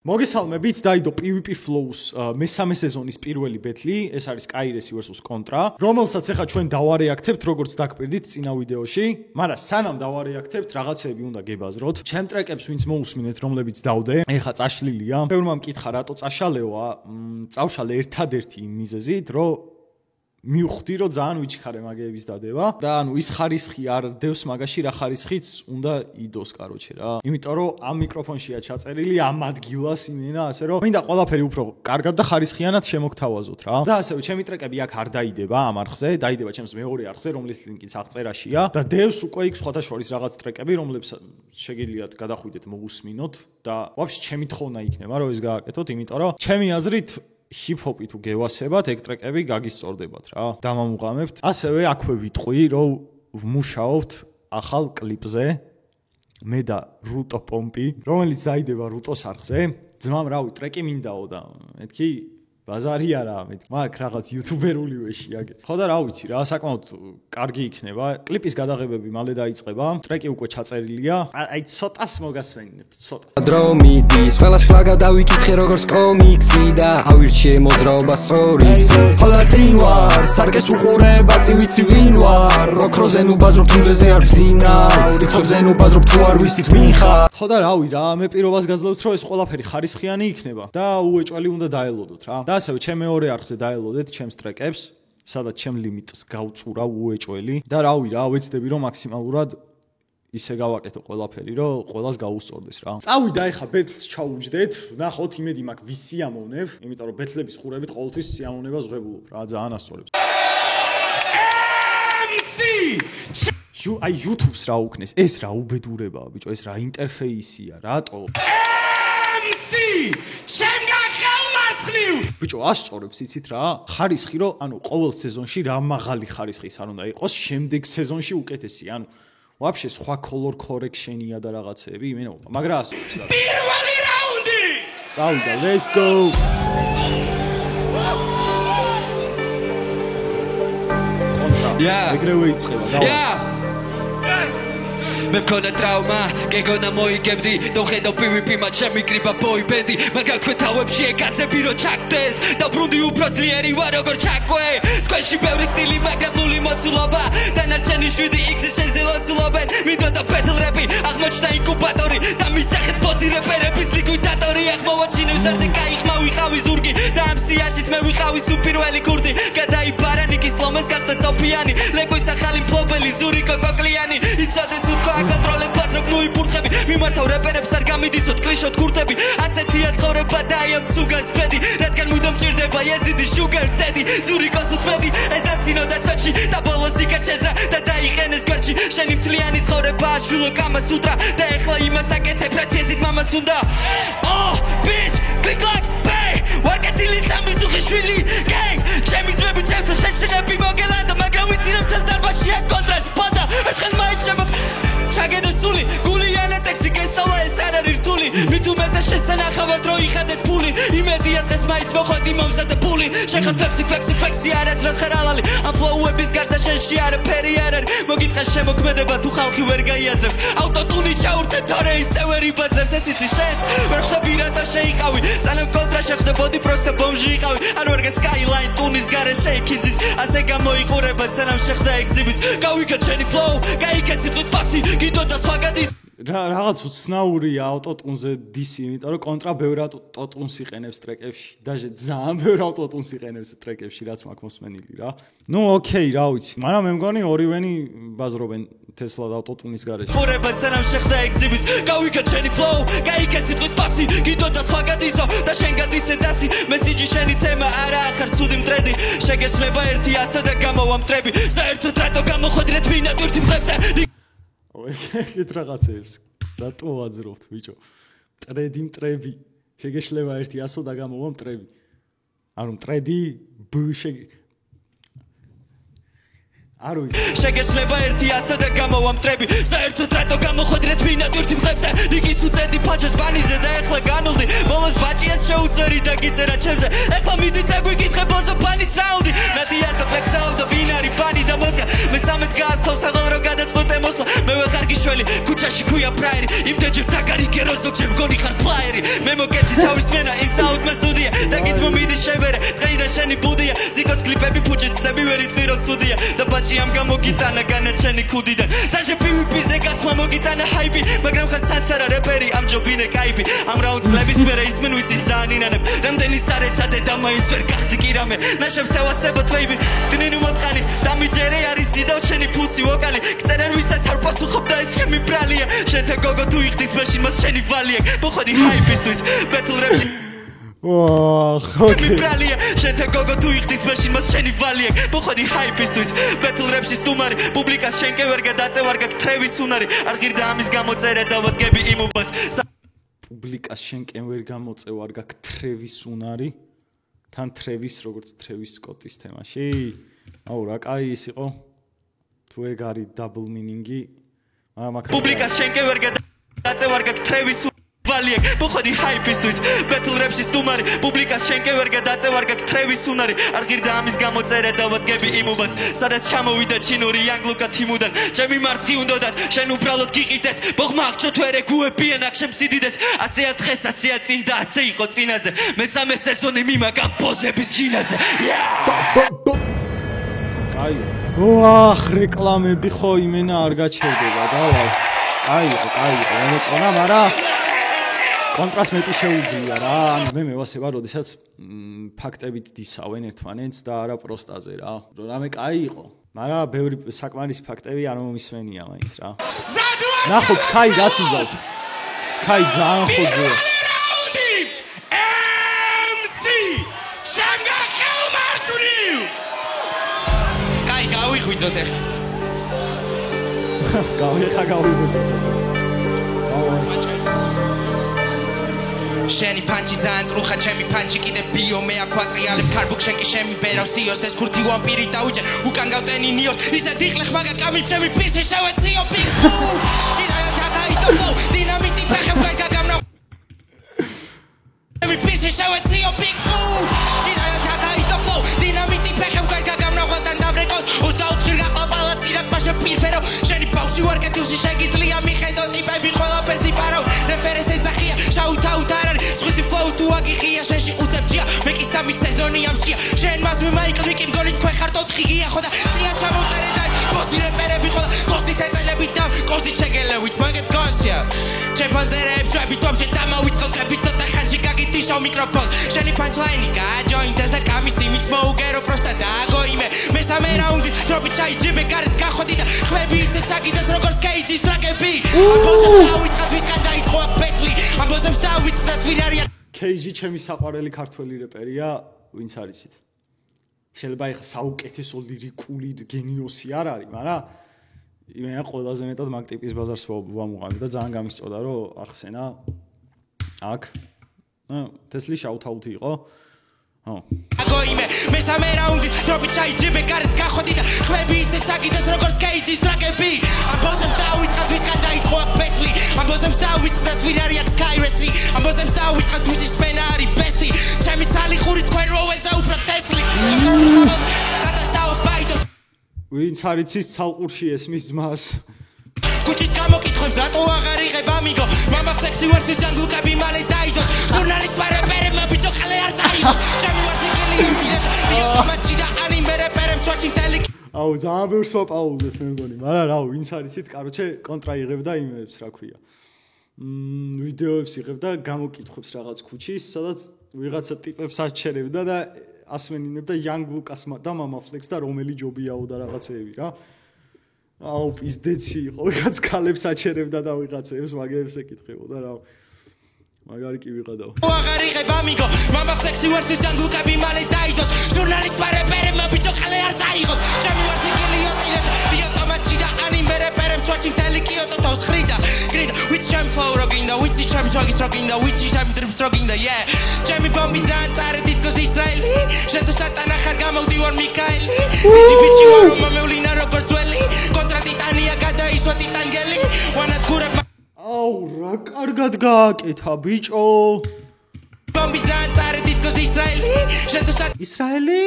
მოგესალმებით, დაიდო PvP Flow-ს მესამე სეზონის პირველი ბეთლი, ეს არის Skyres vs Contra, რომელსაც ახლა ჩვენ დავარეაქტებთ, როგორც დაგპირდით წინა ვიდეოში, მაგრამ სანამ დავარეაქტებთ, რაღაცები უნდა გებაზროთ. ჩემ ტრეკებს ვინც მოусმინეთ, რომლებიც დავდე, ეხლა წაშლილია. ბევრმა მკითხა, რატო წაშალევა? წავშალე ერთადერთი იმ მიზეზით, რომ მივხვდი, რომ ძალიან ვიჩქარე მაგეების დადება და ანუ ის ხარისხი არ დევს მაგაში, რა ხარისხიც უნდა იდოს, კაროჩე რა. იმიტომ რომ ამ მიკროფონშია ჩაწერილი ამ ადგილას იმენა, ასე რომ მინდა ყველაფერი უფრო კარგად და ხარისხიანად შემოგთავაზოთ რა. და ასევე ჩემი ტრეკები აქ არ დაიდება ამ არხზე, დაიდება ჩემს მეორე არხზე, რომლის ლინკიც აღწერაშია და დევს უკვე იქ სხვათა შორის რაღაც ტრეკები, რომლებს შეგიძლიათ გადახვიდეთ, მოусმინოთ და ვაფშე ჩემი თხოვნა იქნება, რომ ეს გააკეთოთ, იმიტომ რომ ჩემი აზრით hip-hop-ი თუ გევასებათ, ეგ ტრეკები გაგისწორდებათ რა. დამამუღამებთ. ასევე აქვე ვიტყვი, რომ ვმუშაობთ ახალ კლიპზე მე და რუტო პომპი, რომელიც დაიდება რუტოს არხზე. ძმამ რავი, ტრეკი მინდაო და მეთქი ბაზარი არა, მაგ რაღაც იუთუბერული ვეში აგე. ხო და რა ვიცი რა, საკმაოდ კარგი იქნება. კლიპის გადაღებები მალე დაიწყება. ტრეკი უკვე ჩაწერილია. აი ცოტას მოგასვენებთ, ცოტა. დრომიდის ყველას ფლაგა დავიკითხე როგორც კომიქსი და ავირჩიე მოძრაობა სწორიც. ხოლა წინ ვარ, სარკეს უყურება, წივიცი ვინ ვარ. როქროზე ნუ ბაზრობ თუნძეზე არ ბზინა. რიცხვებზე ნუ ბაზრობ თუ არ ვიცით ვინ ხარ. ხო და რავი რა, მე პირობას გაძლევთ, რომ ეს ყველაფერი ხარისხიანი იქნება და უეჭველი უნდა დაელოდოთ რა. და ასევე ჩემ მეორე არხზე დაელოდეთ ჩემს ტრეკებს, სადაც ჩემ ლიმიტს გავწურა უეჭველი და რავი რა, ვეცდები რომ მაქსიმალურად ისე გავაკეთო ყველაფერი, რომ ყველას გაუსწორდეს რა. წავიდა ეხა ბეთლს ჩაუჯდეთ, ნახოთ იმედი მაქვს ვის სიამოვნებ, იმიტომ რომ ბეთლების ხურებით ყოველთვის სიამოვნებას ვღებულობ რა, ძალიან ასწორებს. აი YouTube-ს რა უქნეს, ეს რა უბედურებაა ბიჭო, ეს რა ინტერფეისია, რატო? ბიჭო, ასწორებს იცით რა? ხარისხი რომ, ანუ ყოველ სეზონში რა მაღალი ხარისხის არ უნდა იყოს, შემდეგ სეზონში უკეთესი, ანუ ვაფშე სხვა color correction-ია და რაღაცეები, იმენა, მაგრამ ასწორებს. პირველი რაუნდი! წავიდა, let's go! კონტრა. ეგრევე იწყება, დავა. მე მქონა ტრავმა, გეგონა მოიგებდი, დავხედავ PvP მათ შემიკრიბა ბოიბენდი, მაგრამ ქვეთავებში ეკასები რომ ჩაგდეს, დაბრუნდი უფრო ძლიერი ვარ როგორ ჩაკვე, თქვენში ბევრი სტილი, მაგრამ ნული მოცულობა, დანარჩენი 7x-ის შენზე ლოცულობენ, მინდოდა ბეთლ რეპი, აღმოჩნდა ინკუბატორი და მიცახეთ ბოსი რეპერების ლიკვიდატორი, ახ მოვაჩინე ვზარდი, კაიხმა ვიყავი ზურგი და ამ სიაშიც მე ვიყავი სუპირველი ქურდი, გადაიბარა ნიკის ლომეს გახდა წოფიანი, ლეკვის ახალი მფლობელი ზურიკო კოკლიანი, იცოდეს უთქვა კონტროლებ ბაზრობ ნუიპურთხები მიმართავ რეპერებს არ გამიდისოთ კლიშოთ ქურთები ასეთია ცხოვრება და აი ამ ცუგას ბედი რადგან მუდამ ჭირდება ეზიდი შუგარ დედი ზურიკოს უსმედი ეს დაცინო და ცოტში და ბოლოს იკაჩეზრა და დაიყენეს გვერდში შენი მთლიანი ცხოვრებაა შვილო კამასუტრა და ეხლა იმას აკეთებ რაც ეზიდ მამას უნდა bitch click like pay ვაკეთილი სამი ზუღი შვილი gang ჩემი ძმები ჩემთან შეშინები მოგელა და მაგრამ ვიცი რომ თელ დარბაზშია კონტრას პოდა ერთხელ მაინც შემოგ ჩაგედო სული, გული ანატექსი გესავლა ეს არ არის რთული მით უმეტეს შესანახავად რო იხადეს ფული იმედია დღეს მაინც მოხვედი მომზადე ფული შეხარ ფექსი არაც რას ხარ ალალი ამ ფლოუების გარდა შენში არაფერი არ არის მოგიტყე შემოქმედება თუ ხალხი ვერ გაიაზრებს ავტოტუნი ჩაურთე თორე ისე ვერ იბაზრებს ეს იცი შენს ვერ ხვდები რატო შეიყავი სანამ კონტრა შეხვდებოდი პროსტა ბომჟი იყავი არ ვარგე skyline ტუნის გარე შეიქიზის ასე გამოიყურება სანამ შეხვდა ეგზიბის გავიგე ჩენი flow გაიგე სიტყვის პასი გიდო და სხვაგადის რაღაც უცნაურია ავტოტუნზე დისი, იმიტომ რომ კონტრა ბევრ ავტოტუნს იყენებს ტრეკებში. დაჟე ძალიან ბევრ ავტოტუნს იყენებს ტრეკებში, რაც მაქვს მოსმენილი რა. ნუ ოკეი, რა ვიცი. მაგრამ მე მგონი ორივენი ბაზრობენ თესლა და ავტოტუნის გარეშე. ხურება სანამ შეხვდა ეგზიბის, გავიგე ჩენი flow, გაიგე სიტყვის პასი, გიდო და სხვაგადისო და შენ გადისე დასი, მესიჯი შენი თემა არა ახარ ცუდი მტრედი, შეგეშლება ერთი ასო და გამოვამტრები, საერთოდ რატო გამოხვედრეთ ვინა ტვირთი მხრებზე ეგეთ რაღაცებს რატო ვაძრობთ ბიჭო ტრედი მტრები შეგეშლება ერთი 100 და გამოვა მტრები ანუ მტრედი არ ვიცი შეგეშლება ერთი 100 და გამოვა მტრები საერთოდ რატო გამოხვედრეთ ვინა ტვირთი მხრებზე ლიგის უწევდი ფაჯოს ბანიზე და ეხლა განულდი ბოლოს ბაჭიას შეუწერი და გიწერა ჩემზე ეხლა მიდი წაგვიკითხე ბოზო ბანის რაუნდი ნადიას და ფლექსავ და ვინ არის ბანი და მოსკა მე 13 გააცხოვს აღარ რო გადაწყვეტე მოსვლა მე ვეღარ შველი ქუჩაში ქვია ფრაირი იმდენჯერ დაგარიგერო ზოგჯერ მგონი ხარ ფლაირი მე მოგეცი თავის მენა ის საუთმა სტუდია და გითმო მიდი შევერე დღეიდან შენი ბუდია ზიგოს კლიპები ფუჭის ცდები ვერ იტყირო ცუდია და ბაჭი ამ გამოგიტანა განაჩენი ქუდიდან დაჟე PvP-ზე გასმა მოგიტანა ჰაიპი მაგრამ ხარ ცაცარა რეპერი ამ ჯობინე кайფი ამ რაუნდლების მერე ისმენ ვიცი ძალიან ინანებ რამდენი სარეცადე და მაინც ვერ გახდი კი რამე ნაშებს ევასებოთ ვეიბი დინინუ მოთხანი დამიჯერე არის ზიდავ შენი ფუსი ვოკალი ქსერენ ვისაც არ პასუხობდა ეს ჩემი ბრალია შენთან გოგო თუ იხდის მაშინ მას შენი ვალია მოხოდი ჰაიპისთვის ბეთლ რეპში ოკეი ბრალია შენთან გოგო თუ იხდის მაშინ მას შენი ვალია მოხოდი ჰაიპისთვის ბეთლ რეპში სტუმარი პუბლიკას შენ კი ვერ გადაწევ არ გაქვს თრევის უნარი არ ღირდა ამის გამოწერა და ვადგები იმობას პუბლიკას შენ კი ვერ გამოწევ არ გაქვს თრევის უნარი თან თრევის როგორც თრევის სკოტის თემაში აუ რა კაი ის იყო თუ ეგ არის დაბლ მინინგი მაგრამ აქ პუბლიკას შენ კი ვერ გადაწევ არ გაქვს თრევის ვალია მოხოდი ჰაიპისთვის ბეთლ რეპში სტუმარი პუბლიკას შენ კი ვერ გადაწევ არ გაქვს თრევის უნარი არ ღირდა ამის გამოწერა და ვადგები იმობას სადაც ჩამოვიდა ჩინური ანგლუკა თიმუდან ჩემი მარცხი უნდათ შენ უბრალოდ გიყიდეს ბოღმა აღჭოთ ვერ ეგუებიან აქ შემსიდიდეს ასეა დღეს ასეა წინ და ასე იყო წინაზე მესამე სეზონი მიმაგა პოზების ჯინაზე კაი ოახ რეკლამები ხო იმენა არ გაჩერდება დავა კაი მოწონა მაგრამ კონტრასტ მეტი შეუძლია რა ანუ მე მევასება როდესაც ფაქტებით დისავენ ერთმანეთს და არა პროსტაზე რა რამე კაი იყო მაგრამ ბევრი საკმარის ფაქტები არ მომისმენია მაინც რა ნახოთ სკაი გასიზოთ სკაი ძალიან ხოძია კაი გავიღვიძოთ ახლა გავიღვიძოთ შენი პანჩი ძალიან ტრუხა ჩემი პანჩი კიდე ბიო მე აკვატრიალებ კარბუქ შენ კი შემი ბერავ სიოს ეს ქურთი ვამპირი დაუჭე უკან გავტენი ნიოს ისე დიხლე ხმაგა კამი ჩემი პირში შევეციო ბიგ ბუ იდაია ჩატაიტო დინამიტი ფეხებ გაგამნა ჩემი პირში შევეციო ბიგ ბუ იდაია ჩატაიტო დინამიტი ფეხებ გაგამნა ვანთან დავრეკოთ უსაუთხი გაყაპალა წირაკ მაშე პირფერო შენი ბავში ვარ კეთილში შეგიძლია მიხედო ტიპები ყველაფერს იპარავ რეფერენს ეძახია შაუთ-აუთ არ არის სხვისი ფლოუ თუ აგიხია შენში უცებჯია მე კი სამი სეზონი ამშია შენ მას მე მაიკლი კი მგონი თქვენ ხართ 4 გია ხო და სია ჩამოვწერე და ბოსი რეპერები ხო და კოსი თეთელებით და კოსი ჩეგელევით მაგეთ გონსია ჩემპონზერებს შვები თომში დამავიწყოთ ცოტა ხანში გაგიტიშავ მიკროფონს შენი პანჩლაინი გაჯოინდეს და კამის იმით მოუგერო პროსტა დააგოიმე მესამე რაუნდი დროპი ჩაიჯიბე გარეთ გახვედი და ხვები ისე ჩაგიდეს როგორც კეიჯის ტრაკები ამბოზებს დავიწყათ ვისგან დაიწყო აქ ბეთლი ამბოზებს დავიწყათ ვინ არის კეიჯი ჩემი საყვარელი ქართველი რეპერია ვინც არიცით შეიძლება ეხა საუკეთესო ლირიკული გენიოსი არ არის მაგრამ იმენა ყველაზე მეტად მაგ ტიპის ბაზარს ვამუყავი და ძალიან გამისწოდა რომ ახსენა აქ თესლი შაუთ-აუთი იყო აგოიმე მესამე რაუნდი დროპი ჩაიჯიბე გარეთ გახვედი და ხვები ისე ჩაგიდეს როგორც კეიჯის ტრაკები ამბოზებს დავიწყათ ვისგან დაიწყო აქ ბეთლი ამბოზებს დავიწყათ ვინ არის აქ სკაირესი ამბოზებს დავიწყათ ვისი სმენა არის ბესტი ჩემი ცალი ხური თქვენ როვეზე უფრო თესლი ვინც არიცის ცალყურში ესმის ძმას ქუჩის გამოკითხვებს რატო აღარ იღებ ამიგო მამა ფლექსი ვერსის ჯანგულკები მალე დაიდო ჟურნალის რეპერებმა ბიჭო ხალე არ წაიღო ჩემი ვარსიკელი უტილებს ბიოტომატი და ანიმე რეპერებს ვაჩი თელი აუ ძალიან ბევრს ვაპაუზებ მე მგონი მაგრამ რა ვინც არიცით კაროჩე კონტრა იღებ და იმებს რა ქვია ვიდეოებს იღებ და გამოკითხვებს რაღაც ქუჩის სადაც ვიღაცა ტიპებს აჩერებდა და ასმენინებდა Young Lucas-მა და Mama Flex და რომელი ჯობიაო და რაღაცეები რა. აუ პიზდეცი იყო, ვიღაც ქალებს აჩერებდა და ვიღაცებს მაგებს ეკითხებოდა რა. მაგარი კი ვიყადაო. აღარ იღებ ამიგო, Mama Flex-ი ვერსის Young Lucas-ი მალე დაიდო. ჟურნალისტ რეპერებმა ბიჭო ხალე არ წაიღო. ჩემი ვერსი გილიოტინებს, ბიოტომატი და ანიმე რეპერებს ვაჩი მთელი კიოტო თავს ხრიდა. გრიდა, ვიც ჩემ ფაუროგინდა, ვიც ჩემ ჯოგის როგინდა, ვიც ჩემ დრიპს როგინდა, yeah. ჩემი ბომბი ძალიან წარე დიდგოს ისრაელი. შენ თუ სატანა ხარ გამოვდივარ მიქაელი. დიდი ბიჭი ვარ რომ მომევლინა როგორც ველი. კონტრა ტიტანია გადაისვა ტიტანგელი. ვანადგურებ აუ რა კარგად გააკეთა ბიჭო. ბომბი ძალიან წარე დიდგოს ისრაელი. შენ თუ ისრაელი?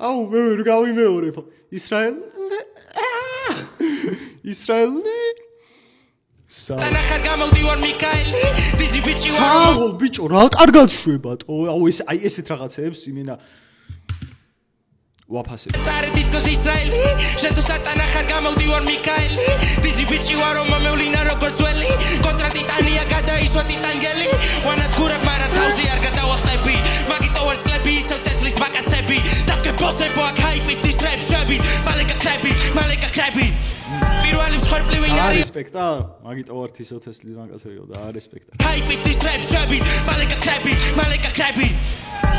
აუ მე ვერ გავიმეორებ. ისრაელი? ისრაელი? თანახად გამოვდივარ მიკაელი დიდი ბიჭი ვარ საღოლ ბიჭო რა კარგად შვებატო აუ ეს აი ესეთ რაღაცეებს იმენა ვაფასებ წარე თითქოს ისრაელი შენ თუ სატანახად გამოვდივარ მიკაელი დიდი ბიჭი ვარ რომ მომევლინა როგორც ველი კონტრაქტი ტანია გადაისვა ტიტანგელი ვანადგურებ მარა თავზე არ გადავახტები მაგიტო ვარ წლები ისევ ტესლის ვაკაცები დაგებოსებო აქ ჰაიპის დისტრეპშები მალე გაქრები პირველი მსხვერპლი ვინ არის რესპექტა მაგიტო ვარ ისევ ტესლის ვაკაცებიო და რესპექტა ჰაიპის დისტრეპშები მალე გაქრები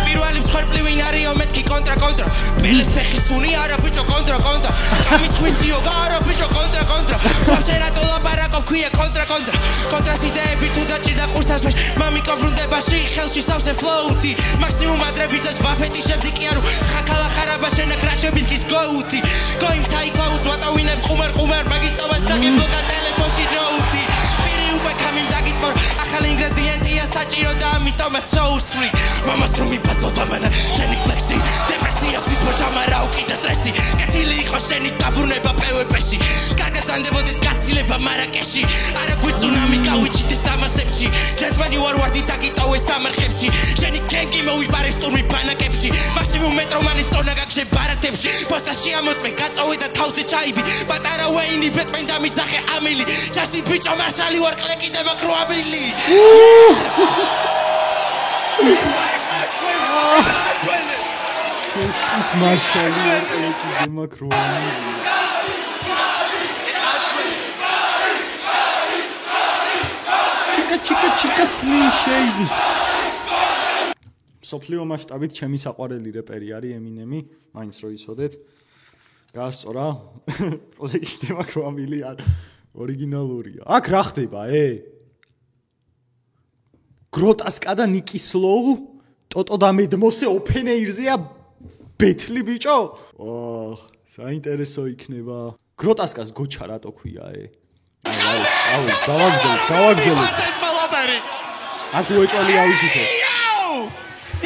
პირველი მსხვერპლი ვინ არისო მეთქი კონტრა პელეს ფეხი სუნი არა ბიჭო კონტრა კამის ხმისიო არა ბიჭო კონტრა ვაფშე რატო ლაპარაკობ ქვია კონტრას იდეები თუ დაჭირდა ყურსას ვეშ მამიკო ბრუნდებაში ხელში სავსე ფლოუთი მაქსიმუმ ადრებიზას ვაფეტიშებდი კი არო ხაქალა ხარაბა შენა კრაშებით ის გოუთი გოიმ საიკლაუც ვატოვინებ ყუმარ მაგიტოვას დაგიბლოკა ტელეფონში დროუთი პირი უკვე გამიმ დაგიტყორ ახალი ინგრედიენტია საჭირო და ამიტომაც soul-free მამას რომ იფაცო დამანა შენი ფლექსი დეპრესია სისმა ჩამარაო კიდე სტრესი კეთილი იყო შენი დაბრუნება პვპ-ში კარგად ზანდებოდეთ გაცილება მარაკეში არა გვიწუნამი გავიჩიტე სამასებში ჯეთმენი ვარვარდი დაგიტოვე სამარხებში შენი კენკი მოვიპარე სტურმი ბანაკებში მაქსიმუმ მეტრომანის წონა გაგშე ბარათებში პოსტაში ამოსმენ გაწოვე და თავზე ჩაიბი პატარა ვეინი ბეტმენ დამიძახე ამილი ჯასტით ბიჭო მარშალი ვარ ყლეკი და მაკროაბილი მაშალი არ ყლეკი და მაკროაბილი ჩიკა სლიმ შეიდი სოფლიო მასშტაბით ჩემი საყვარელი რეპერი არის ემინემი მაინც რო იცოდეთ გასწორა ყლეკი და მაკროაბილი არ ორიგინალურია აქ რა ხდება გროტასკა და ნიკი სლოუ ტოტო და მედმოსე ოფენეირზეა ბეთლი ბიჭო საინტერესო იქნება გროტასკას გოჩა რატო ქვია აუ დავაგზელებ აქ უეჭველი ავიჩითო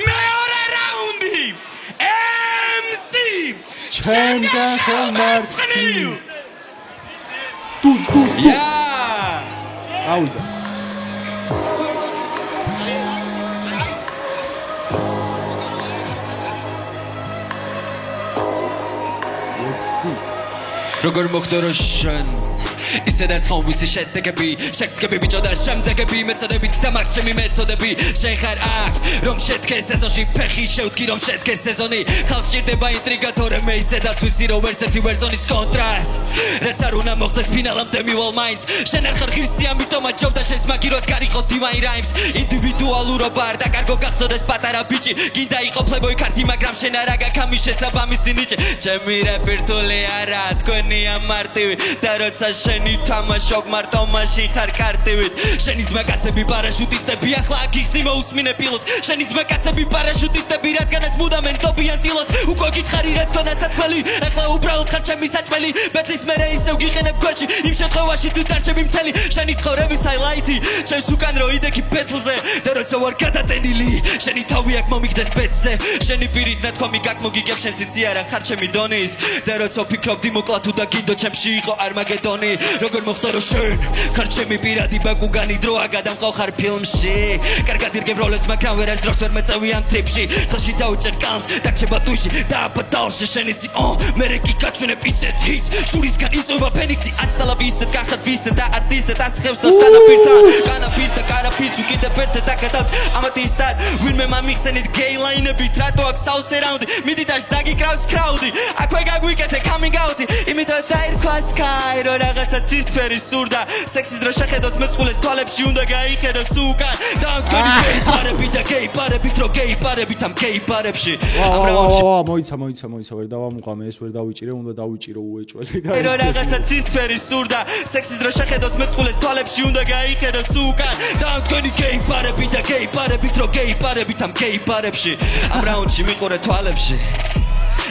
მეორე რაუნდი MC ჩემგან ხომარსკი თუ აუდა როგორ მოგდორო შენ ისედაც ხომის შედეგები შეგები ბიჭო და შემდეგები მეწოდებით და მარჩემი მეთოდები შენ ხარ აქ რომ შედგეს სეზონში ფეხი შევთქი რომ შედგეს სეზონი ხალხს ჭირდება ინტრიგა თორემ მე ისედაც ვიცი რომ ვერც ერთი ვერზონის კონტრასტ რაც არ უნდა მოხდეს ფინალამდე მივალ მაინც შენ არ ხარ ღირსი ამიტომაც ჯობდა შენს მაგიროთ გარიყო დივაინ რაიმს ინდივიდუალურობა არ დაკარგო გახსოვდეს პატარა ბიჭი გინდა იყო ფლებოი ქართი მაგრამ შენ არ აგაქვს ამის შესაბამისი ნიჭი ჩემი რეპერტული არა თქვენი ამარტივი და როცა შენი თამაშობ მარტო მაშინ ხარ კარტივით შენი ძმაკაცები პარაშუტისტები ახლა აქ იხსნი მოусმინე პილოტს შენი ძმაკაცები პარაშუტისტები რადგანაც მუდამენ ტოპიან ტილოს უკვე გითხარი რაც ქონა სათქმელი ახლა უბრალოდ ხარ ჩემი საჭმელი ბეთლის მერე ისევ გიყენებ გვერდში იმ შემთხვევაში თუ დარჩები მთელი შენი ცხოვრების ჰაილაიტი ჩემს უკან რო იდექი ბეთლზე და როცა ვარ გადატენილი შენი თავი აქ მომიგდეს ბეთზე შენი პირით ნათქვამი გაკმოგიგებ შენ სიცი არა ხარ ჩემი დონის და როცა ფიქრობდი მოკლა თუ და გინდო ჩემში იყო არმაგედონი როგორ მოხდა რომ შენ ხარ ჩემი პირადი ბაკუგანი დროა გადამყავ ხარ ფილმში კარგად ირგებ როლებს მაგრამ ვერას დროს ვერ მეწევი ამ ტრიპში ხელში დაუჭერ კამს დაგჩება ტუში და აბადალში შენიცი მერე კი გაჩვენებ ისეთ ჰიტს შურისგან იწვება ფენიქსი აცდალავისად გახარ ვისთან და არტისტად ასხევს და სტანაფირთან კანაფის და კარაფის უკიდე ფერთა დაკეთავს ამათისად ვინმე მამიხსენით გეილაინებით რატო აქ საუსე რაუნდი მიდიდარს დაგიკრავს კრაუდი აქვე გაგვიკეთე coming out-ი იმიტომ დაირქვა sky რო რაღაცა ცისფერი სურდა სექსის დრო შეხედოს მეწყვილეს თვალებში უნდა გაიხედოს უკან და თქვენი გეიპარებით და გეიპარებით რო გეიპარებით ამ გეიპარებში ამ რაუნდში მოიცა ვერ დავამუყამე ეს ვერ დავიჭირე უნდა დავიჭირო უეჭველი და რო რაღაცა ცისფერი სურდა სექსის დრო შეხედოს მეწყვილეს თვალებში უნდა გაიხედოს უკან და თქვენი გეიპარებით და გეიპარებით რო გეიპარებით ამ გეიპარებში ამ რაუნდში მიყურე თვალებში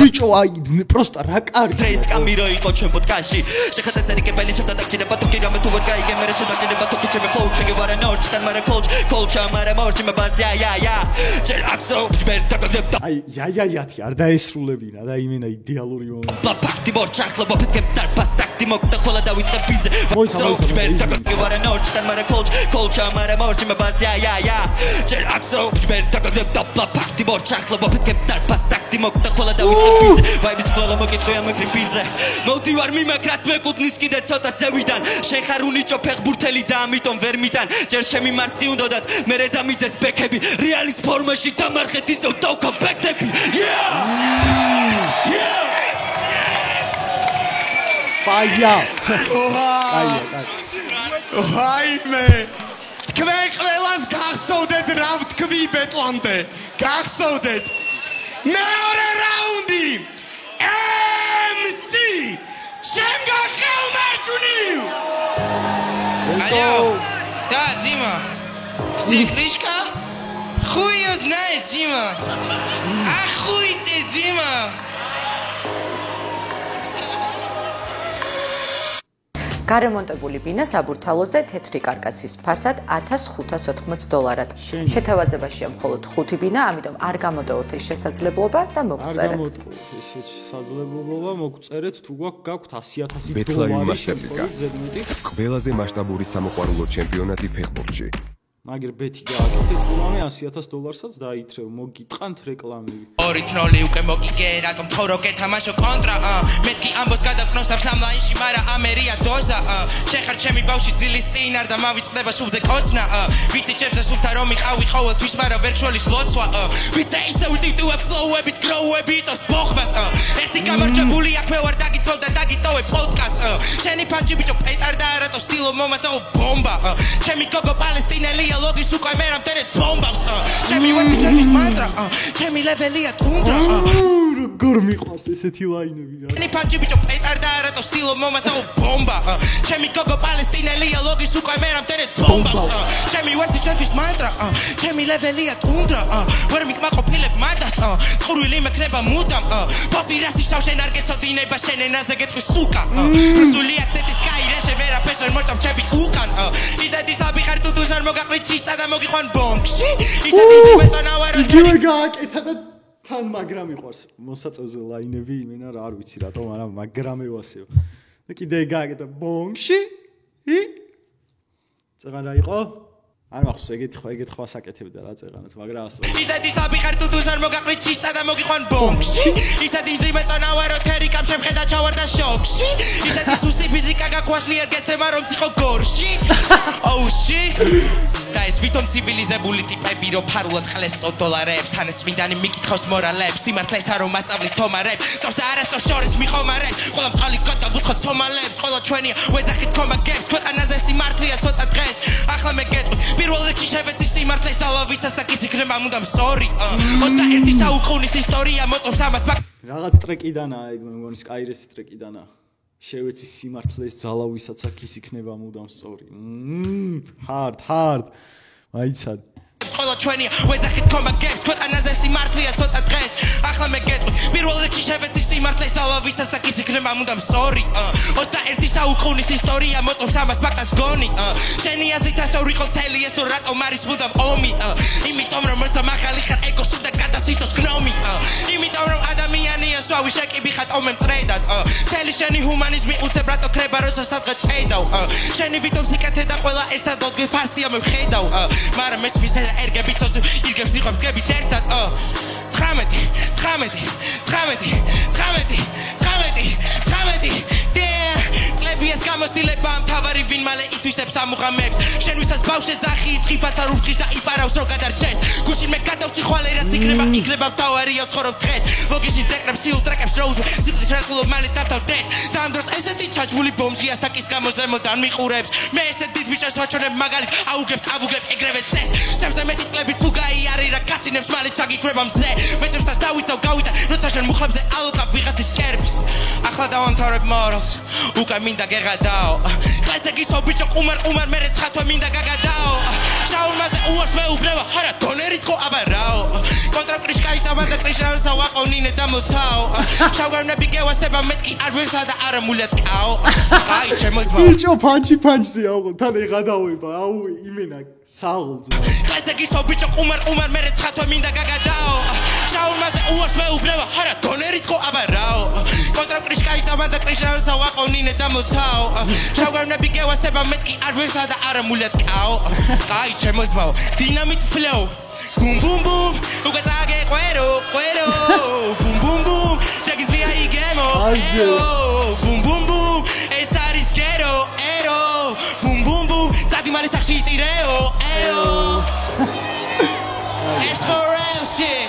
ბიჭო აი პროსტა რა კარი Tres camiro იყო ჩვენ პოდკასტში შეხატა სერიკებელი ჩემთან დაგჭირება თუ კი რამე თუ ვერ გაიგე მე შედაგჭირება თუ კი ჩემი ფლოუ შეგევარა ნორჩ ხან მარა კოლჩა მარა მორჩი მე ბაზია ია ჯერ აქსო ჯერ დაგდებ აი იაიათი არ დაესრულებინა და იმენა იდეალური მომენტი პაქტი მორჩ ახლა ვაფეთქებ დარბას ტაქტი მოკდა ხოლა დავიწყებ ბიზე ჯერ დაგდებ ნორჩ ხან მარა კოლჩა მარა მორჩი მე ბაზია ია ჯერ აქსო ჯერ დაგდებ პაქტი მორჩ ახლა ვაფეთქებ დარბას ტაქტი მოკდა ხოლა დავიწყებ ბიზე ვაიბის ხოლა მოკითხე ამ კრიპიზე მოდი ვარ მიმაქრას მეკუთნის კიდე ცოტა ზევიდან შენ ხარ უნიჭო ფეხბურთელი და ამიტომ ვერ მიტან ჯერ ჩემი მარცხი უნდათ მე დამიდეს ბექები რეალის ფორმაში დამარხეთ ისევ დავკომპექტები ფაია აიმე თქვენ ყველას გახსოვდეთ რა ვთქვი ბეტლამდე გახსოვდეთ მეორე რაუნდი MC შემგა ხელმარჯვნივ Алло, да, Зима. Сикришка? Хуй ее знает, Зима. Охуйте, Зима. გარემონტებული ბინა საბურთალოზე თეთრი კარკასის ფასად $1580. შეთავაზებაშია მხოლოდ 5 ბინა, ამიტომ არ გამოდაოთ ეს შესაძლებლობა და მოგწერეთ. შესაძლებლობა მოგწერეთ თუ გაქვთ $100,000 ბეთლაიმ მასტერლიგა. ყველაზე მასშტაბური სამოყვარულო ჩემპიონატი ფეხბურთში. მაგრამ ბეთი გააკეთეთ თუმცა $100,000-საც დაითრევ მოგიტყანთ რეკლამები. ორი თროლი უკვე მოგიგე რატომ თხოვრო გეთამაშო კონტრა მეთქი ამბოს გადაყნო სამლაინში მარა ამერია დოზა შეხარ ჩემი ბავში ძილის წინ არ და მავიწყდება სულზე კოცნა ვიცი ჩემზე სულთა რომ მიყავი ყოველთვის მარა ვერ შოლის ლოცვა ვიცი ისე ვიტივებ ფლოუების გროუები იწოს ბოხმას ერთი გამარჯვებული აქ მე ვარ დაგითხოვ და დაგიტოვებ პოდკასტ შენი ფანჯი ბიჭო პეტარდა რატო სტილო მომასაო ბომბა ჩემი გოგო პალესტინელი ლოგის უკვე მე რამდენად ბომბავს ჩემი ვეცი მანტრა ჩემი ლეველია თუნდრა როგორ მიყვარს ესეთი ლაინები რა ნი პანჯი ბიჭო პეტარდა რატო სტილო მომასაო ბომბა ჩემი გოგო პალესტინელი ლოგის უკვე მე რამდენად ბომბავს ჩემი ვეცი მანტრა ჩემი ლეველია თუნდრა ვერ მიკმაყოფილებ მადას ხურვილი მექნება მუდამ ბოსი რასი შავშენ არ გესოდინება შენ ენაზე გეტყვი სუკა რუსული აქცენტის კაირეშე ვერაფერს ვერ მოჭამ ჩემი უკან ისეთი საბი ხარ თუ არ მოგაყვი ჩისტა და მოგიყვან ბონკში ისეთი ძიმეწონავარო იგივე გააკეთა და თან მაგრამ მიყვარს მოსაწევზე ლაინები იმენა რა არ ვიცი რატომ მაგრამ მაგრამ ევასეო და კიდე გააკეთა ბონკში წეგან რა იყო არ მახსოვს ეგეთ ხვას აკეთებდა რა წეგანაც მაგრამ ასო ისეთი საბი ხარ თუ არ მოგაყვი ჩისტა და მოგიყვან ბონკში ისეთი ძიმეწონავარო თერიკამ შემხედა ჩავარდა შოკში ისეთი სუსტი ფიზიკა გაგვაშლი არ გეცემა რომ ციხო გორში ოუში და ეს ვითომ ცივილიზებული ტიპები რო ფარულად ხლეს $100 თან ეს წმინდანი მიკითხავს მორალებს სიმართლეს თან რომ მასწავლის თომარებს წორს და არასწორ შორის მიყომარებს ყველა მწყალი გადავუცხო ცომალებს ყველა ჩვენია ვეძახით კომაგებს ქვეყანაზე სიმართლეა ცოტა დღეს ახლა მე გეტყვი პირველ რიგში შევეცი სიმართლეს ალავისას და კის იქნება მუდამ სორი 21 საუკუნის ისტორია მოწობს ამას რაღაც ტრეკიდანაა, ეგ მე მგონი Skyres ტრეკიდანაა. შევეცი სიმართლეს ძალა ვისაც აქ ის იქნება მუდამ სწორი. hard. მაიცად. ყველა ჩვენია ვეძახით კომბაგებს ქვეყანაზე სიმართლეა ცოტა დღეს ახლა მე გეტყვი პირველ რიგში შევეცი სიმართლეს ძალა ვისაც აქ ის იქნება მუდამ სწორი 21 საუკუნის ისტორია მოწმობს ამას ფაქტად გონი შენი აზრით ასორი ყოლთელი ესო რატომ არის მუდამ ომი იმიტომ რომ როცა მაღალი ხარ ეგოს უნდა გადასცინოს გნომი იმიტომ რომ ადამიანია სვავი შეკიბი ხარ ომემ ტრედად თელი შენი ჰუმანიზმი უცებ რატო ქრება როცა სადღაც შეიდავ შენი ვითომ სიკეთე და ყველა ერთად ოდგი ფარსია მე ვხედავ მაგრამ ეს მისე ერგებით თოს იგებს იყვებს გებით ერთად 19 წლებიეს გამოსtildeება მთავარი ვინ მალე ითვისებს ამუღამებს შენ ვისაც ბავშვი ძახის ხიფას არ უფრთხის და იპარავს რო გადარჩეს გუშინ მე გადავჭი ხვალე რაც იქნება მთავარია ვცხოვრობ დღეს ლოგიში დეკრებს სიულტრაკებს როუზ სიფლის რატულობ მალე დავთავდეს და ამ დროს ესეთი ჩაჭმული ბომბია საკის გამოზემოდან მიყურებს მე ესეთ დიდ ბიჭას ვაჩვენებ მაგალით აუგებს ეგრევე წეს შემზე მეტი წლები თუ გაიარე რა კასინებს მალე ჩაგიქრება მზე მეცემსას დავიცავ გავიტან როცა შენ მუხლებზე ალოყავ ვიღაცის კერბის ახლა დავამთავრებ მორალს უკა მინდა გეღადაო კლასიკისო ბიჭო ყუმარ მე რეცხათვე მინდა გაგადაო შაურმაზე უარს მეუბნება ხარა დონერით ხო აბა რაო კონტრაქტის კაიცამა და პრიშავსა ვაყოვნინე და მოცაო შავგარნები გევასება მეთქი არ ვერსა და არა მულეთკაო აი შემოძმა ბიჭო ფანჩზე აუღო თან ეღადავება აუ იმენა საღოლძმა კლასიკისო ბიჭო ყუმარ მე რეცხათვე მინდა გაგადაო შაურმაზე უარს მეუბნება ხარა დონერით ხო აბა რაო კონტრაქტის კაიცამა და პრიშავსა ვაყოვნინე და მოცაო შავგარნები გევასება მეთქი არ ვერსა და არა მულეთკაო აი შემოძმაო დინამით ფლოუ Boom boom boom, ukazage cuero, boom boom boom, chakislia y gemo, boom boom boom, esa risquero, boom boom boom, tati male sakshi tireo, it's for real shit.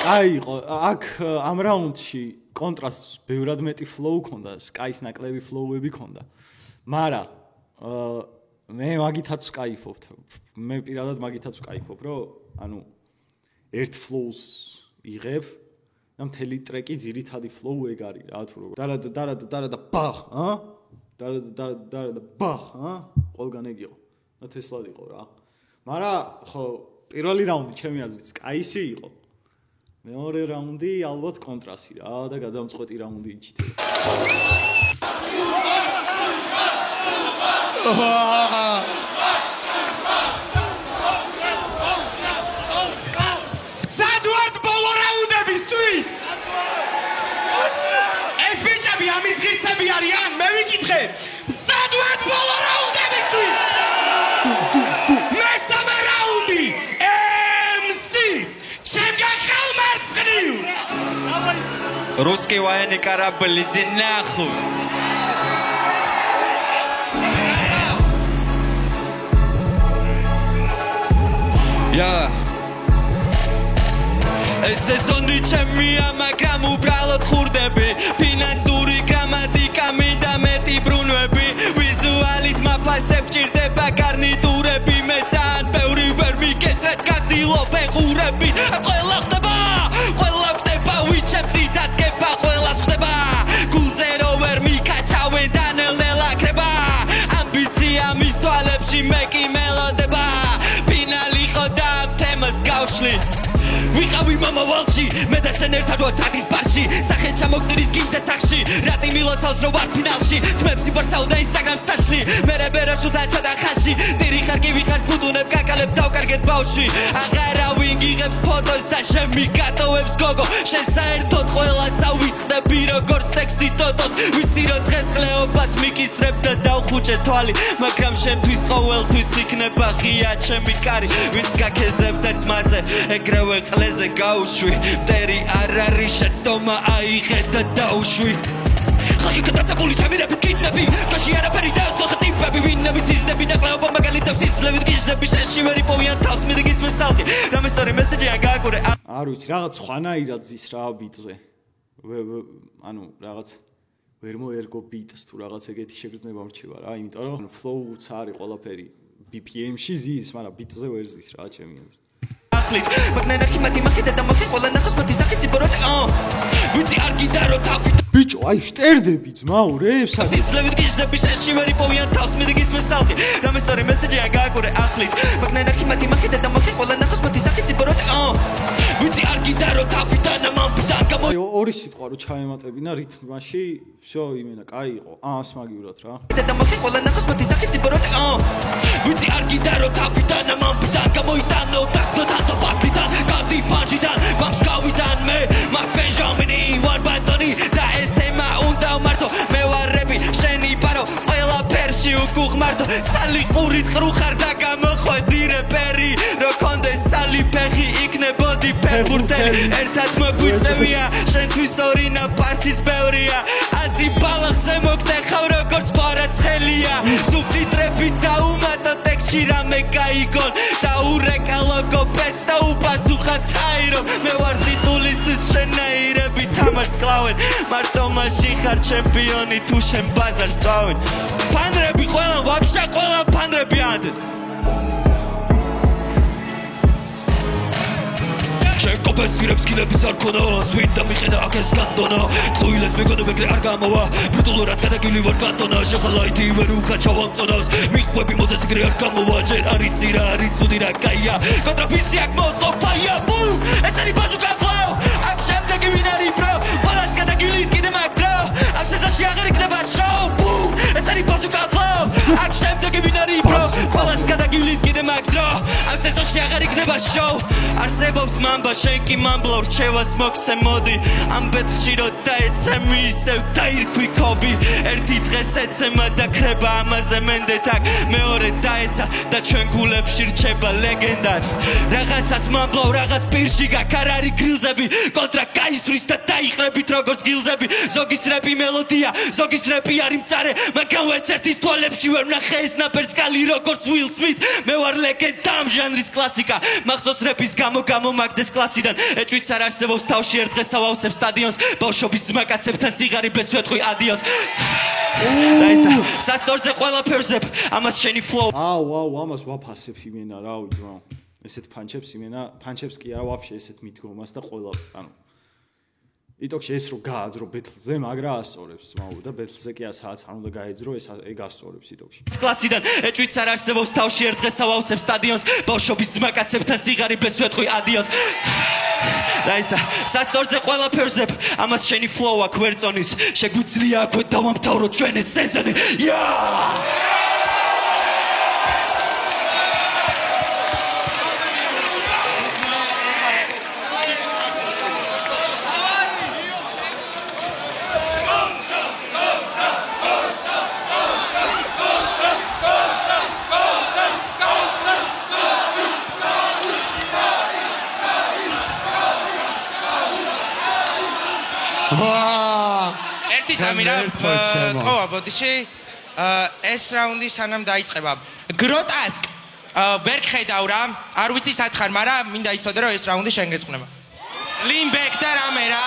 აიყო აქ ამ რაუნდში კონტრასტს ბევრად მეტი ფლოუ ქონდა, Sky-ს ნაკლები ფლოუები ქონდა. მაგრამ მე მაგითაც ვკაიფობთ. მე პირადად მაგითაც ვკაიფობ, რომ ანუ ერთ ფლოუს იღებ და მთელი ტრეკი ძირითადი ფლოუ ეგ არის რა თუ როგორ. და ბახ, და ბახ, ყველგან ეგ იყო. და თესლად იყო რა. მაგრამ ხო პირველი რაუნდი ჩემი აზრით Sky-ი იყო. მეორე რაუნდი ალბათ კონტრასტი რა და გადამწყვეტი რაუნდი იჭდება. სადვართ ბოლო რაუნდები სვის? ეს ბიჭები ამის ღირსები არიან? მე ვიკითხე. სადვართ ბოლო რაუნდები სვის? მესამე რაუნდი. Русский военный корабль, иди нахуй! ეს სეზონი ჩემია, მაგრამ უბრალოდ ხურდები ფინანსური გრამატიკა მინდა მეტი ბრუნვები ვიზუალით მაფასებ ჭირდება გარნიტურები მე ძალიან ბევრი ვერ მიგესრეთ გაზილობენ ყურები ყველა ხდება ვიჩებს იტატკება ყველას ხდება გულზე რო ვერ მიკაჩავენ და ნელ-ნელა ქრება ამბიცია მის თვალებში მე კი მელოდება ფინალი ხო და თემას გავშლი ვიყავი მომავალში მე და შენ ერთად ვართ ადის ბარში სახე ჩამოგდრის გინდა სახში რატი მილოცავს რო ვარ ფინალში თმებს იბარსავ და ინსტაგრამს საშლი მე რებერაშუთა ცოტა ხაში ტირი ხარ კი ვიხარ ფუტუნებ კაკალებ დავკარგეთ ბავშვი აღარავინ გიღებს ფოტოს და შემიგატოვებს გოგო შენ საერთოდ ყველას ავიწყდები როგორც ტექსტი ტოტოს ვიცი რომ დღეს ყლეობას მიკისრებ და დავხუჭე თვალი მაგრამ შენთვის ყოველთვის იქნება ღია ჩემი კარი ვინც გაქეზებ და ძმაზე ეგრევე ყლეზე გაუშვი მტერი არ არის შეცდომა აიღე და დაუშვი ხალხი გადაწებული ჩამირები კიდნები კაში არაფერი დაუწყო ტიპები ვინები ძიზდები და ყლეობა მაგალითებს იცლებით გიჟდები შეში ვერ იპოვიან თავს მიდი გისმენს ხალხი რამე სწორი მესეჯია გააკურე არ ვიცი რაღაც ხვანაირად ზის რა ბიტზე ანუ რაღაც ვერ მოერგო beat-ს თუ რაღაც ეგეთი შეგრძნება მრჩება რა, იმიტომ რომ flow-ც არის ყველაფერი BPM-ში ზის, მაგრამ beat-ზე ვერ ზის რა, ჩემი აზრით. ახლით მაგნაირ ხიმათი მახიდა და მოხი ყველა ნახოს მათი სახით სიბოროტე ვიცი არ გიტარო თავი ბიჭო აი შტერდები ძმაურებს სიცლებით გიჟდები შეშივერი პოვიან თავს მიდგის მესალხი რამე სწორი მესეჯია გააკურე ახლით მაგნაირ ხიმათი მახიდა და მოხი ყველა ნახოს მათი სახით სიბოროტე ვიცი არ გიტარო თავი და ნამამბიდან გამო ორი სიტყვა რო ჩაემატებინა რითმაში всё იმენა კაი იყო ასმაგიურად რა და მოხი ყველა ნახოს მათი სახით სიბოროტე ვიცი არ გიტარო თავი და ნამამბიდან გამოიტანო დასკნოთანო ბაკიდან გადი პანჯიდან ვამსკავიდან მე მაგ ბენჟამინი ვარ ბატონი და ეს თემა უნდა მარტო მე ვარები შენი პარო ყველა ფერში უკუღმართო სალი ყურით ყრუხარ და გამოხვედი რეპერი რო კონდეს სალი ფეხი იქნებოდი ფეხბურთელი ერთად მოგვიწევია შენთვის ორი ნაფასის ბევრია აცი ბალახზე მოგტეხავ როგორც ყვარაცხელია სუბტიტრებით დაუმატო ტექსტში რამე გაიგონ და ურეკა ლოგოპედს და უპასუხა თაირო მე ვარ ტიტულისტის შენაირები თამაშს კლავენ მარტო მასში ხარ ჩემპიონი თუ შენ ბაზარს წავენ ფანრები ყველა ვაფშე ყველა ფანრები ანდ შეკოპესირებს კილების არ ქონა სვით და მიხედა აქეს განდონა ყვილეს მეგონა მეგრე არ გამოვა ბრუტულურად გადაგილი ვარ განდონა შეხალაითი ვერ უკაჩავამ წონას მიყვები მოძესიგრე არ გამოვა ჯერ არიცი რა არის ცუდი რა კაია კონტრაფიცი აქ მოწყო ფაია ბუ ეს არის ბაზუკა ფლოუ აქ შემდეგი ვინ არის ბრო ყველას გადაგილი კიდე მაგ დრო აქ სეზონში აღარ იქნება შოუ ბუ ეს არის ბაზუკა ფლოუ აქ შემდეგი ვინ არის ბრო ყველას გადაგილი კიდე მაგ დრო აქ სეზონში აღარ იქნება შოუ არსებობს მამბა შენ კი მამბლო რჩევას მოგცე მოდი ამ ბეთში რო დაეცემი ისევ დაირქვი ქობი ერთი დღეს ეცემა და ქრება ამაზე მენდეთ აქ მეორე დაეცა და ჩვენ გულებში რჩება ლეგენდად რაღაცას მამბლო რაღაც პირში გაქ არ არის გრილზები კონტრა გაისვრის და დაიხრებით როგორც გილზები ზოგის რეპი მელოდია ზოგის რეპი არის მწარე მაგრამ ვერც ერთის თვალებში ვერ ვნახე ეს ნაპერწკალი როგორც უილ სმით მე ვარ ლეგენდა ამ ჟანრის კლასიკა მახსოვს რეპის გამო მაგდეს კლასიდან ეჭვიც არ არსებობს თავში ერთ დღეს ავავსებ სტადიონს ბავშვობის ძმაკაცებთან სიგარიბეს ვეთყვი ადიოს და ისა სასწორზე ყველაფერზე ამას შენი ფლოუ აუ ამას ვაფასებ იმენა რა ვიძმა ესეთ ფანჩებს იმენა ფანჩებს კი არა ვაფშე ესეთ მიდგომას და ყველა ანუ იტოქში ეს რო გააძრო ბეთლზე მაგრა ასწორებს მაუ და ბეთლზე კი ასააც არ უნდა გაეძრო ეს ეგ ასწორებს იტოქში კლასიდან ეჭვიც არ არსებობს თავში ერთ დღეს ავავსებ სტადიონს ბავშვობის ძმაკაცებთან სიგარიბეს ვეთყვი ადიოს და ისა სასწორზე ყველაფერზე ამას შენი ფლოუ აქ ვერ წონის შეგვიძლია აქვე დავამთავრო ჩვენ ეს სეზონი ერთი წამირა ყო აბოდიში ეს რაუნდი სანამ დაიწყება გროტასკ ვერ ხედავ რა არ ვიცი სათხარ მაგრამ მინდა იცოდე რომ ეს რაუნდი შენ გეწყნება ლინბეკ და რამე რა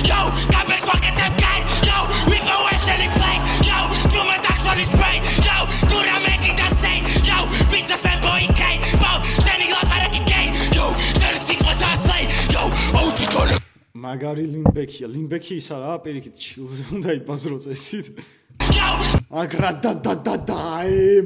yo come back fucking that guy yo we go wrestling place yo do my dark for this brain yo do I make it the same yo beat the fanboy K bo standing up at the game yo stand sit for the slay yo oh you gonna მაგარი ლინბექია ლინბექი ისა რა პირიქით ჩილზე უნდა იბაზრო წესით აგრა და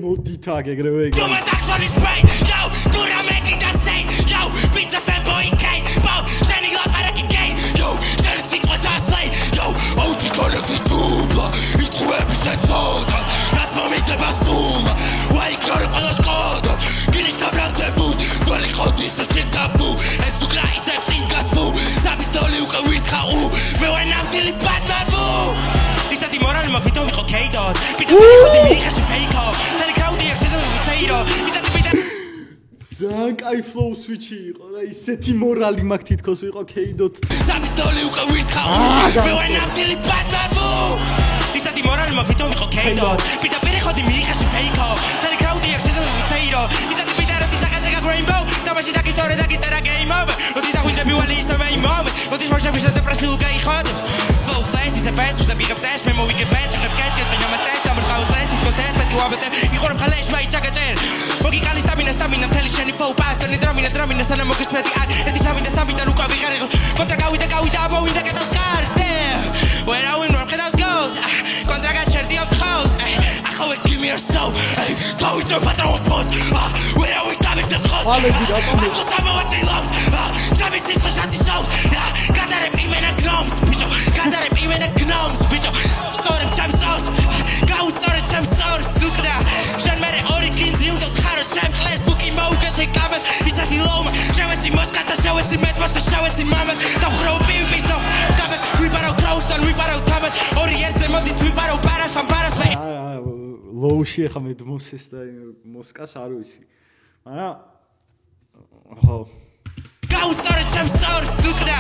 მოდით აქ ეგრევე yo my dark for this brain yo do I make it the same yo beat the fanboy K bo standing up at the game yo stand sit for the slay yo oh you gonna be double il trouve cette zone la famille de Bassoum ouais il a pas la squad qui n'est pas blanc de vous sur les grands ça c'est tabou et sous la is a chingasu sabitoli u qawirtqau me wanamdili badmabu isati moral ma pito viqo keidot pito khodi miixashi feiko tani crowdi axedo seiro isati pita ძალიან კაი ფლოუ სვიჩი იყო და ისეთი მორალი მაგ თითქოს ვიყო კეიდოთ საბიტოლი უკვე ვირთხავ მე ვანამდილი ბადმაბუ ისეთი მორალი მაგ თვითონ ვიყო კეიდოთ პიტა პერეხოდი მიიხაში ფეიკო და კრაუდი ახსეზე ვცეირო ისეთი პიტა რა თვითონ გაგრეინბო და მაშინ დაკიტორე და გიწერა გეიმ ოვერ ოდი და ვინდა მივალი ისე მე იმოვე ოდი მოშების და დეპრესიულ გაიხადებს Flow flash is a fast with a big flash memo we get best with cash get when I'm attached I'm going to test it test but you have it იხორ ფალეშ ვაი ჩაგაჭერ მოგი კალი სტამინა მთელი შენი ფოუ პასტონი დრამინა სანა მოგესმეთი აქ ერთი სამიდან უკა ვიღარ კონტრა გავიდა ამოვიდა კეთავს კარს damn where I win ხედავს goes კონტრა გაჩერდი ამ ხავს ახლა give me your soul თავი ძრო ფატაო პოს where I win გამიქ და ხოს ახლა სამოვაჭი ლობს ჯამის ის შანტი შოუ გადარებ იმენა გნომს ბიჭო გადარებ იმენა გნომს ბიჭო სწორებ ჩემსოს გაუსწორე ჩემსოს სუკდა შენ მერე ორი კინძი უნდა ხარო ჩემ კლეს თუკი მოუგეშე კამეს ისეთი ლომა შევეცი მოსკატა შევეცი მეტმოსა შევეცი მამას დავხროუ პივის და კამე ვიპარავ კრაუსთან ვიპარავ თამას ორი ერთზე მოდით ვიპარავ პარას ამ პარას ვე ლოუში ახლა მეტმოსეს და მოსკას არ ვიცი მაგრამ ხო გაუსწორე ჩემსოს სუკდა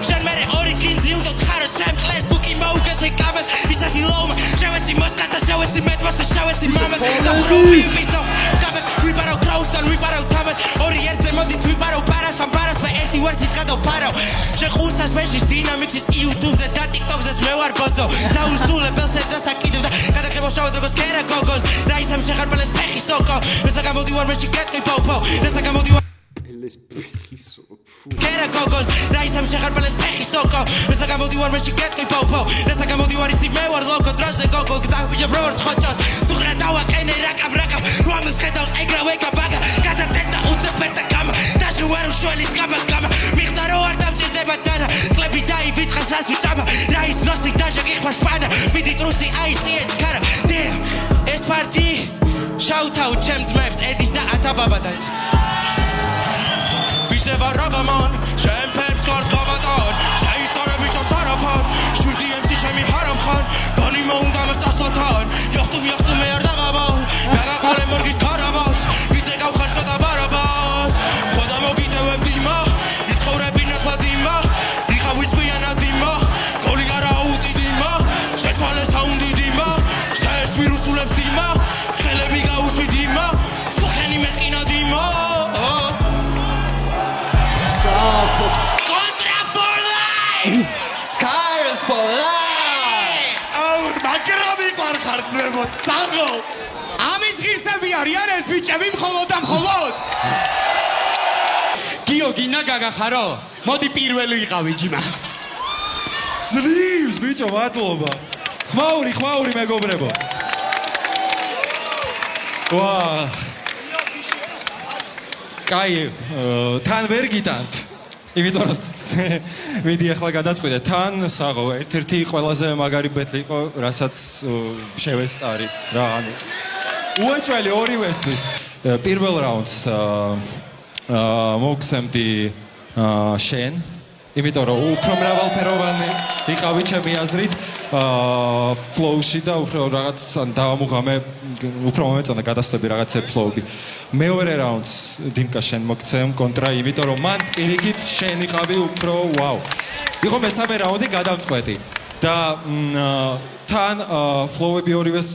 შენ მერე ორი კინძი უნდა ხარო ჩემ კლეს თუკი მოუგეშე კამეს ისეთი ლომა შევეცი მოსკატა შევეცი მეტმოსა შევეცი მამას დავხროუ პივის და კამე ვიპარავ კრაუსთან ვიპარავ თამას ორი ერთზე მოდით ვიპარავ პარას ამ პარას ვე ერთი ვერსით გადავფარავ შეხურსას მეშის დინამიკის YouTube-ზე და TikTok-ზე მე ვარ გოზო დაუსულებელს და საკიდებ და გადაგებო შავად როგორც კერა გოგოს რა ისამ შეხარბალეს ფეხი სოკო რასა გამოდივარ მეში კეთკი პოპო რასა გამოდივარ ელეს ფიხისო კერა გოგოს რა ისამ შეხარბალეს ფეხი სოკო რასა გამოდივარ მეში კეთკი პოპო რასა გამოდივარ იცი მე ვარ ლოკო დროზე გოგო გდავიჯე ბროს ხოჭოს თუხრა დავაკენე რაკაბ რომის ხედავს ეგრა ვეკა ბაგა გადადედა უცებერთა გამა დაჟუარ უშველის გამა მიხდა რო არ დამჭირდება დანა კლები დაივიწყას რას ვიწამა რა ის ზოსი დაჟა გიხმას პანა მიდი ტრუსი აიწიე ჩქარა დემ ეს პარტი შაუთაუ ჩემ ძმებს ედის და ათაბაბადას ვიძება რაგამან ჩემ ფერს ხარს გავატონ შეისწორე ბიჭო სარაფან შვიდი ემსი ჩემი ჰარამ ხან ბანი მოუნდა მოსასოთან იახტუმ არ დაღაბა გაგაყოლე მორგის კარაბას ვიზე გავხარ ცოტა ბარაბას ხოდა მოგიტევებ დიმა ისხოვრები ნახლა დიმა იხა ვიწყვიანა დიმა გოლი არა აუტი დიმა შეცვალე საუნდი დიმა შეეს ვირუსულებს დიმა ხელები გაუშვი დიმა ფუხენი მეტყინა დიმა Contra for life! Scars for life! აურ მაგრამ იყარ ხარცებო საღო ამის ღირსები არიან ეს ბიჭები მხოლოდ და მხოლოდ გიო გინა გაგახარო მოდი პირველი იყავი ჯიმა ძლივს ბიჭო მადლობა ხმაური მეგობრებო ვა კაი თან ვერ გიტანთ იმიტომ რომ მიდი ახლა გადაწყვიტე თან საღო ერთ-ერთი ყველაზე მაგარი ბეთლი იყო რასაც შევესწარი რა ანუ უეჭველი ორივესთვის პირველ რაუნდს მოგცემდი შენ იმიტომ რომ უფრო მრავალფეროვანი იყავი ჩემი აზრით ფლოუში და უფრო რაღაც დავამუღამე უფრო მომეწონა გადასვლები რაღაცე ფლოუები მეორე რაუნდს დიმკა შენ მოგცემ კონტრა იმიტომ რომ მან პირიქით შენ იყავი უფრო ვაუ იყო მესამე რაუნდი გადამწყვეტი და თან ფლოუები ორივეს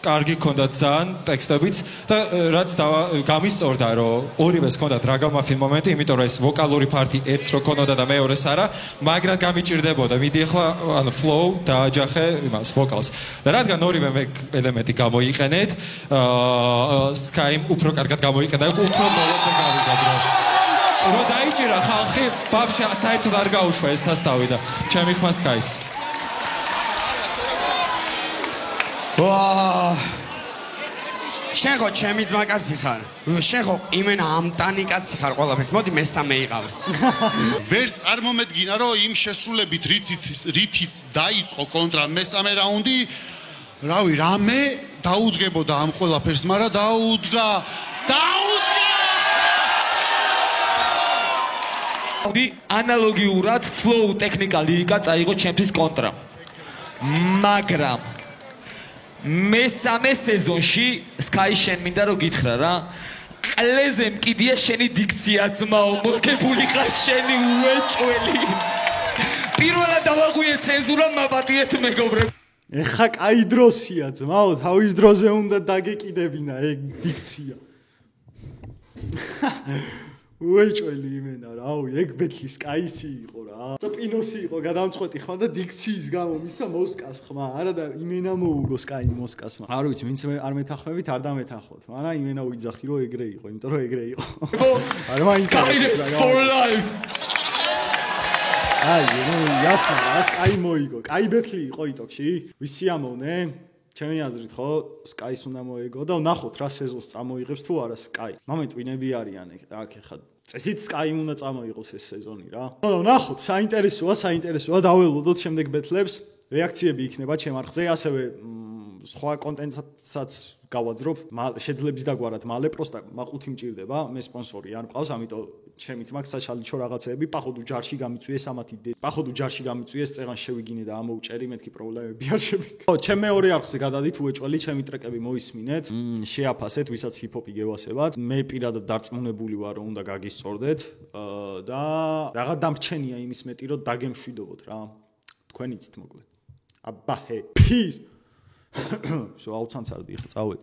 კარგი ქონდათ ძალიან ტექსტებიც და რაც გამისწორდა რომ ორივეს ქონდათ რაგამაფინ მომენტი იმიტომ რომ ეს ვოკალური პარტი ერთს რო ქონოდა და მეორეს არა მაგრამ გამიჭირდებოდა მიდი ახლა ანუ ფლოუ დააჯახე იმას ვოკალს და რადგან ორივე ელემენტი გამოიყენეთ სკაიმ უფრო კარგად გამოიყენა უფრო მოვიდა გავიდა რო დაიჭირა ხალხი ბაბშა საერთოდ არ გაუშვა ეს სასტავი და ჩემი ხმა სკაის ვა შენ ხო ჩემი ძმა კაცი ხარ შენ ხო იმენა ამტანი კაცი ხარ ყველაფერს მოდი მესამე იყავ ვერ წარმომედგინა რომ იმ შესრულებით რითიც დაიწყო კონტრა მესამე რაუნდი რავი რამე დაუდგებოდა ამ ყველაფერს მაგრამ დაუდგა ანალოგიურად flow ტექნიკა ლირიკა წაიღო ჩემთვის კონტრა მაგრამ მესამე სეზონში სკაი შენ მინდა რომ გითხრა რა ყლეზე მკიდია შენი დიქცია ძმაო მოგებული ხარ შენი უეჭველი პირველად დავაღვიე ცენზურა მაპატიეთ მეგობრებო ეხა კაი დროსია ძმაო თავის დროზე უნდა დაგეკიდებინა ეგ დიქცია უეჭველი იმენა რავი ეგ ბეთლის კაისი იყო რა და პინოსი იყო გადამწყვეტი ხმა და დიქციის გამო მისა მოსკას ხმა. არა და იმენა მოუგო Sky მოსკასმა. არ ვიცი, ვინც არ მეთანხმებით, არ დამეთანხმოთ. მაგრამ იმენა უიძახი რომ ეგრე იყო, იმიტომ რომ ეგრე იყო. არა მაინტერესებს რა. For life. აი, ясно, Sky მოიგო. Sky ბეთლი იყო იტოქში. ვისი ამოვნე? ჩემი აზრით ხო, Sky-ს უნდა მოეგო და ნახოთ რა სეზონს წამოიღებს თუ არა Sky. მომენტ ვინები არიან აქ ეხლა. წესით Sky-მ უნდა წამოიღოს ეს სეზონი რა. ნახოთ, საინტერესოა, დაველოდოთ შემდეგ ბეთლებს. რეაქციები იქნება ჩემ არხზე, ასევე სხვა კონტენტსაც გავაძრობ, შეძლებს დაგვარად მალე, პროსტა მაყუთი მჭირდება, მე სპონსორი არ მყავს, ამიტომ ჩემით მაქვს საშალიჩო რაღაცეები, პახოდუ ჯარში გამიწვიეს ამათი პახოდუ ჯარში გამიწვიეს, წეღან შევიგინე და ამოუჭერი, მეთქი პრობლემები არ შემიგა. ხო, ჩემ მეორე არხზე გადადით უეჭველი, ჩემი ტრეკები მოისმინეთ, შეაფასეთ, ვისაც ჰიპ-ჰოპი გევასებათ. მე პირადად დარწმუნებული ვარ, რომ უნდა გაგისწორდეთ და რაღაც დამრჩენია იმის მეტი, რომ დაგემშვიდობოთ რა. თქვენ იცით მოკლედ. აბა ჰე, peace. So აუცანცარდი ხა წავედი.